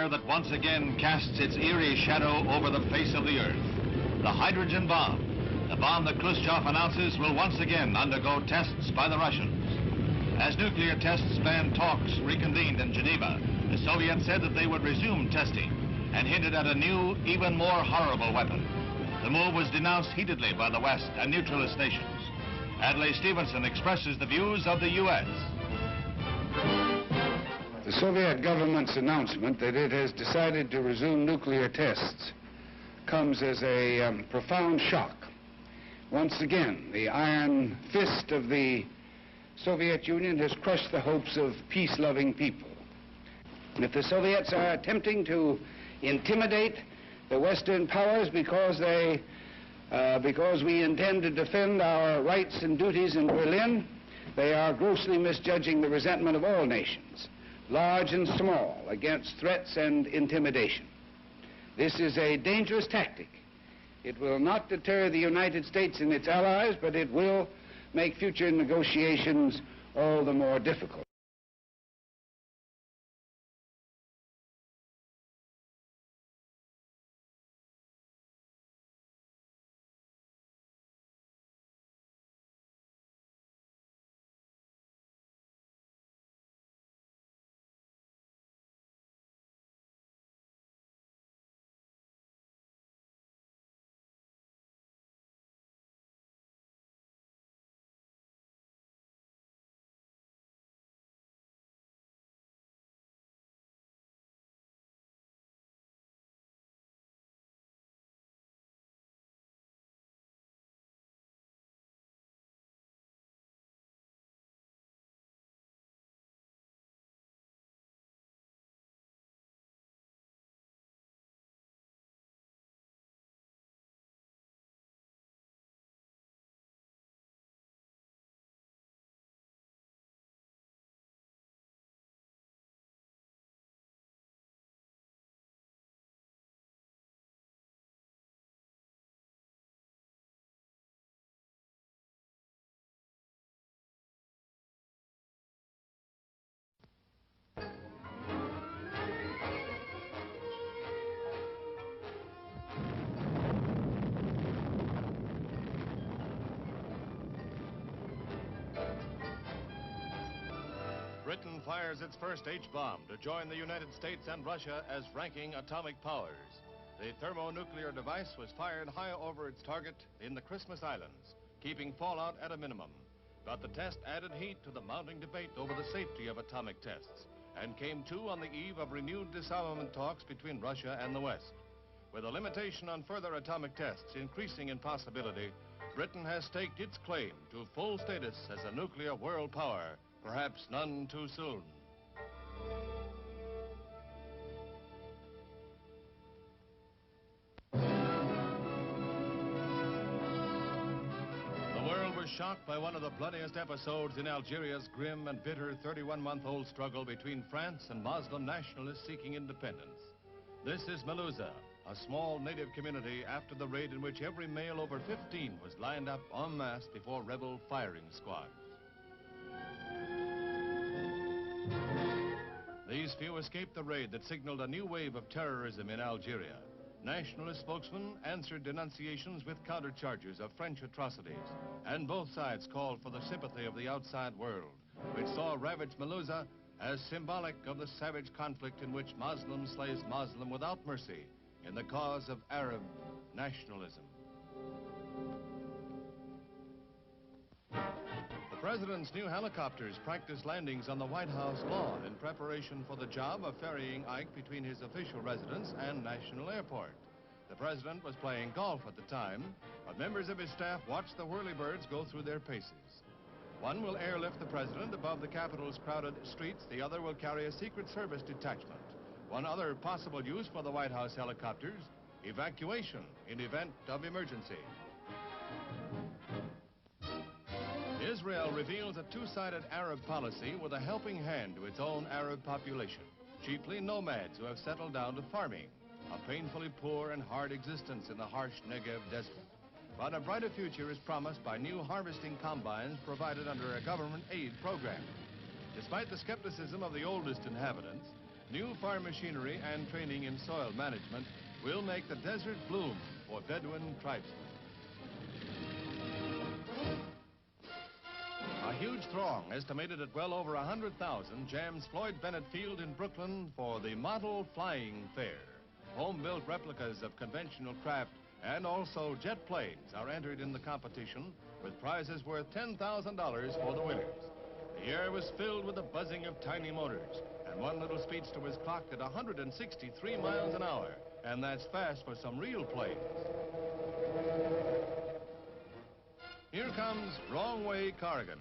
fire that once again casts its eerie shadow over the face of the earth. The hydrogen bomb. The bomb that Khrushchev announces will once again undergo tests by the Russians. As nuclear tests ban talks reconvened in Geneva, the Soviets said that they would resume testing and hinted at a new, even more horrible weapon. The move was denounced heatedly by the West and neutralist nations. Adlai Stevenson expresses the views of the U.S. The Soviet government's announcement that it has decided to resume nuclear tests comes as a profound shock. Once again, the iron fist of the Soviet Union has crushed the hopes of peace-loving people. If the Soviets are attempting to intimidate the Western powers because we intend to defend our rights and duties in Berlin, they are grossly misjudging the resentment of all nations, large and small, against threats and intimidation. This is a dangerous tactic. It will not deter the United States and its allies, but it will make future negotiations all the more difficult. Britain fires its first H-bomb to join the United States and Russia as ranking atomic powers. The thermonuclear device was fired high over its target in the Christmas Islands, keeping fallout at a minimum. But the test added heat to the mounting debate over the safety of atomic tests and came to on the eve of renewed disarmament talks between Russia and the West. With a limitation on further atomic tests increasing in possibility, Britain has staked its claim to full status as a nuclear world power, perhaps none too soon. The world was shocked by one of the bloodiest episodes in Algeria's grim and bitter 31-month-old struggle between France and Muslim nationalists seeking independence. This is Melouza, a small native community after the raid in which every male over 15 was lined up en masse before rebel firing squads. These few escaped the raid that signaled a new wave of terrorism in Algeria. Nationalist spokesmen answered denunciations with countercharges of French atrocities, and both sides called for the sympathy of the outside world, which saw ravaged Melouza as symbolic of the savage conflict in which Muslim slays Muslim without mercy in the cause of Arab nationalism. The President's new helicopters practiced landings on the White House lawn in preparation for the job of ferrying Ike between his official residence and National Airport. The President was playing golf at the time, but members of his staff watched the whirlybirds go through their paces. One will airlift the President above the Capitol's crowded streets. The other will carry a Secret Service detachment. One other possible use for the White House helicopters, evacuation in event of emergency. Israel reveals a two-sided Arab policy with a helping hand to its own Arab population, chiefly nomads who have settled down to farming, a painfully poor and hard existence in the harsh Negev desert. But a brighter future is promised by new harvesting combines provided under a government aid program. Despite the skepticism of the oldest inhabitants, New farm machinery and training in soil management will make the desert bloom for Bedouin tribesmen. A huge throng, estimated at well over 100,000, jams Floyd Bennett Field in Brooklyn for the Model Flying Fair. Home-built replicas of conventional craft and also jet planes are entered in the competition, with prizes worth $10,000 for the winners. The air was filled with the buzzing of tiny motors, and one little speedster was clocked at 163 miles an hour, and that's fast for some real planes. Here comes Wrong Way Corrigan.